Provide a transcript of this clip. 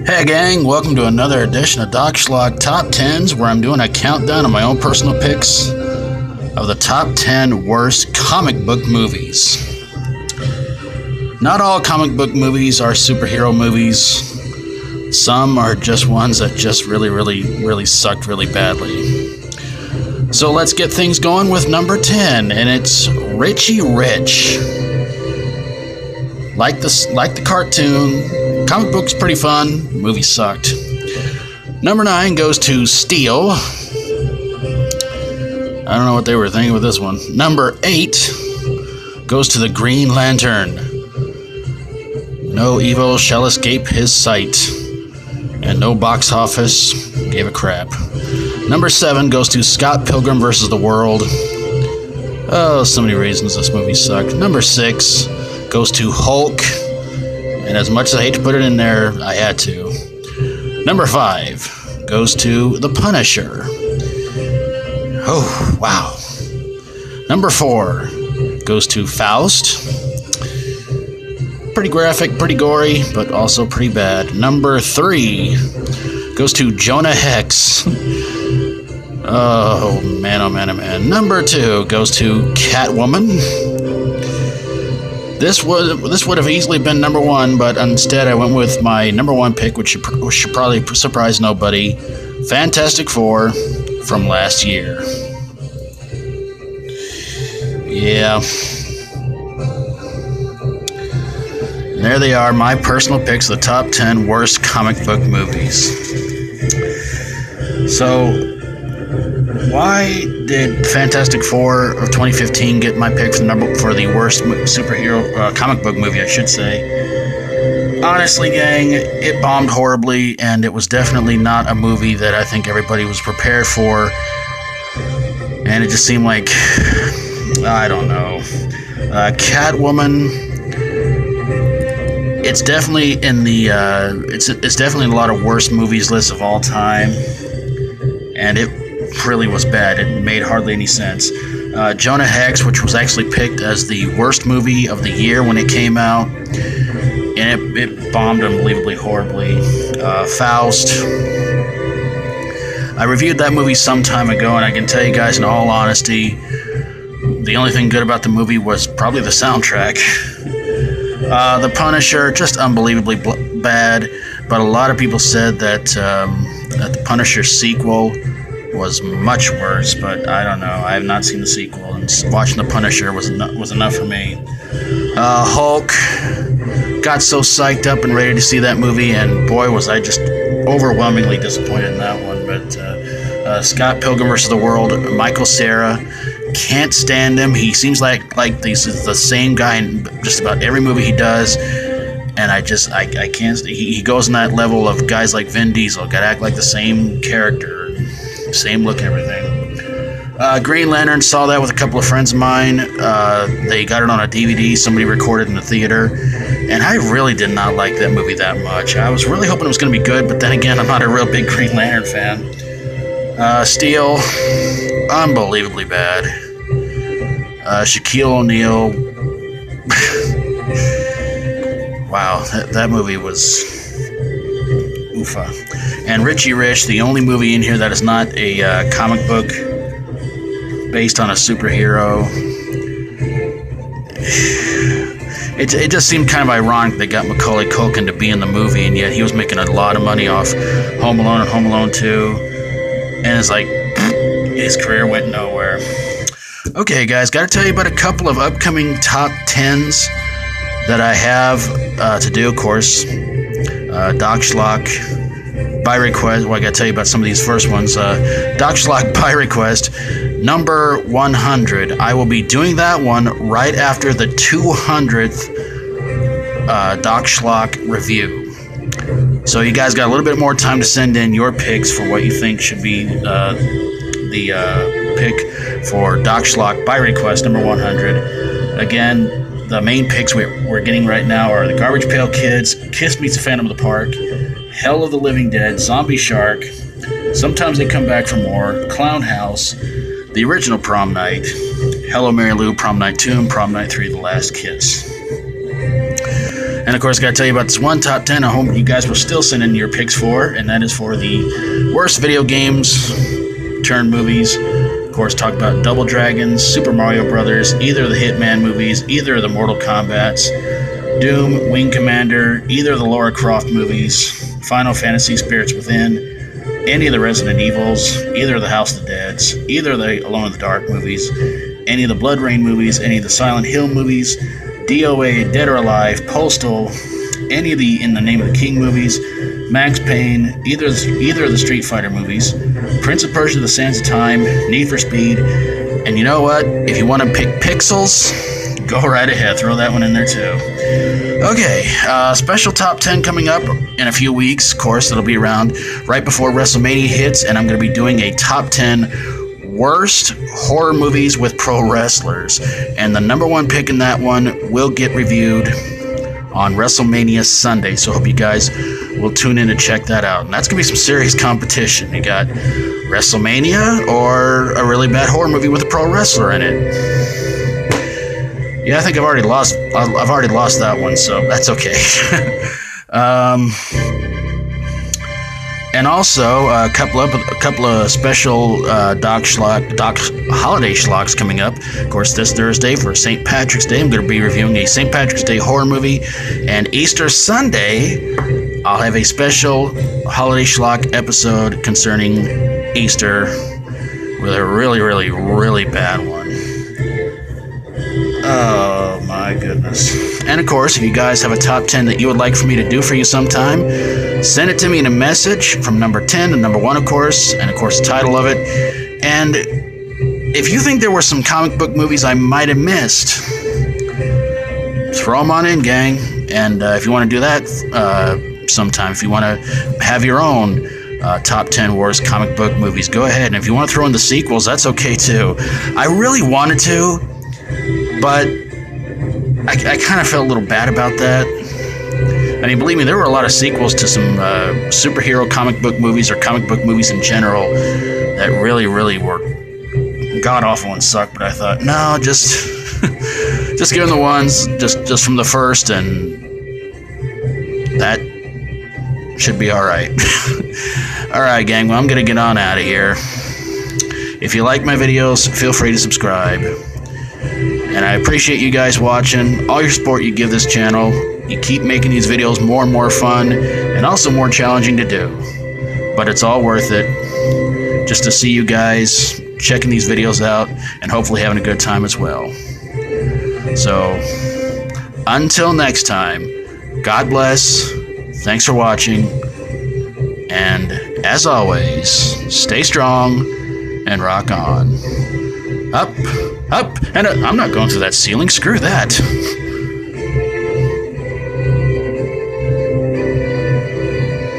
Hey gang, welcome to another edition of Doc Schlock Top 10s, where I'm doing a countdown of my own personal picks of the top 10 worst comic book movies. Not all comic book movies are superhero movies. Some are just ones that just really sucked really badly. So let's get things going with number 10, and it's Richie Rich. Like the cartoon, comic book's pretty fun, movie sucked. Number 9 goes to Steel. I don't know what they were thinking with this one. Number 8 goes to the Green Lantern. No evil shall escape his sight. And no box office gave a crap. Number 7 goes to Scott Pilgrim vs. the World. Oh, so many reasons this movie sucked. Number 6 goes to Hulk. And as much as I hate to put it in there, I had to. Number 5 goes to The Punisher. Oh, wow. Number 4 goes to Faust. Pretty graphic, pretty gory, but also pretty bad. Number 3 goes to Jonah Hex. Oh, man, oh, man, oh, man. Number 2 goes to Catwoman. This would have easily been number 1, but instead I went with my number 1 pick, which should probably surprise nobody. Fantastic Four from last year. Yeah. And there they are, my personal picks of the top 10 worst comic book movies. So, why did Fantastic Four of 2015 get my pick for the worst superhero comic book movie, I should say? Honestly, gang, it bombed horribly, and it was definitely not a movie that I think everybody was prepared for. And it just seemed like, I don't know, Catwoman. It's definitely in the it's definitely in a lot of worst movies lists of all time, and it really was bad. It made hardly any sense. Jonah Hex, which was actually picked as the worst movie of the year when it came out, and it bombed unbelievably horribly. Faust. I reviewed that movie some time ago, and I can tell you guys in all honesty, the only thing good about the movie was probably the soundtrack. The Punisher, just unbelievably bad, but a lot of people said that the Punisher sequel was much worse, but I don't know. I have not seen the sequel, and watching The Punisher was enough for me. Hulk, got so psyched up and ready to see that movie, and boy, was I just overwhelmingly disappointed in that one. But Scott Pilgrim vs. the World, Michael Cera, can't stand him. He seems like this is the same guy in just about every movie he does, and I can't. He goes in that level of guys like Vin Diesel, gotta act like the same character. Same look and everything. Green Lantern, saw that with a couple of friends of mine. They got it on a DVD somebody recorded in the theater, and I really did not like that movie that much. I was really hoping it was going to be good, but then again, I'm not a real big Green Lantern fan. Steel, unbelievably bad. Shaquille O'Neal, wow, that movie was oofa. And Richie Rich, the only movie in here that is not a comic book based on a superhero. It just seemed kind of ironic they got Macaulay Culkin to be in the movie, and yet he was making a lot of money off Home Alone and Home Alone 2. And it's like, his career went nowhere. Okay, guys, got to tell you about a couple of upcoming top 10s that I have to do, of course. Doc Schlock by request. Well, I got to tell you about some of these first ones. Doc Schlock by request, number 100. I will be doing that one right after the 200th Doc Schlock review. So you guys got a little bit more time to send in your picks for what you think should be the pick for Doc Schlock by request, number 100. Again, the main picks we're getting right now are The Garbage Pail Kids, Kiss Meets the Phantom of the Park, Hell of the Living Dead, Zombie Shark, Sometimes They Come Back for More, Clown House, the original Prom Night, Hello Mary Lou, Prom Night 2, and Prom Night 3, The Last Kiss. And of course, I got to tell you about this one top 10 I hope you guys will still send in your picks for, and that is for the worst video games turned movies. Of course, talk about Double Dragons, Super Mario Brothers, either of the Hitman movies, either of the Mortal Kombats, Doom, Wing Commander, either of the Lara Croft movies, Final Fantasy Spirits Within, any of the Resident Evils, either of the House of the Deads, either of the Alone in the Dark movies, any of the Blood Rain movies, any of the Silent Hill movies, DOA, Dead or Alive, Postal, any of the In the Name of the King movies, Max Payne, either of the Street Fighter movies, Prince of Persia: The Sands of Time, Need for Speed, and you know what? If you want to pick Pixels, go right ahead. Throw that one in there too. Okay, special top 10 coming up in a few weeks. Of course, it'll be around right before WrestleMania hits, and I'm going to be doing a top 10 worst horror movies with pro wrestlers. And the number one pick in that one will get reviewed on WrestleMania Sunday. So I hope you guys will tune in to check that out. And that's going to be some serious competition. You got WrestleMania or a really bad horror movie with a pro wrestler in it. Yeah, I think I've already lost that one, so that's okay. And also a couple of special Doc holiday schlocks coming up. Of course, this Thursday for St. Patrick's Day, I'm going to be reviewing a St. Patrick's Day horror movie, and Easter Sunday, I'll have a special holiday schlock episode concerning Easter with a really, really, really bad one. Oh my goodness. And of course, if you guys have a top 10 that you would like for me to do for you sometime, send it to me in a message from number 10 to number 1, of course, and of course the title of it. And if you think there were some comic book movies I might have missed, throw them on in, gang. And if you want to do that sometime, if you want to have your own top 10 worst comic book movies, go ahead. And if you want to throw in the sequels, that's okay too. I really wanted to, but I kind of felt a little bad about that. I mean, believe me, there were a lot of sequels to some superhero comic book movies or comic book movies in general that really, really were god-awful and sucked. But I thought, no, just give them the ones just from the first, and that should be all right. All right, gang. Well, I'm going to get on out of here. If you like my videos, feel free to subscribe. And I appreciate you guys watching, all your support you give this channel. You keep making these videos more and more fun, and also more challenging to do. But it's all worth it, just to see you guys checking these videos out, and hopefully having a good time as well. So, until next time, God bless, thanks for watching, and as always, stay strong, and rock on. Up, and I'm not going through that ceiling, screw that.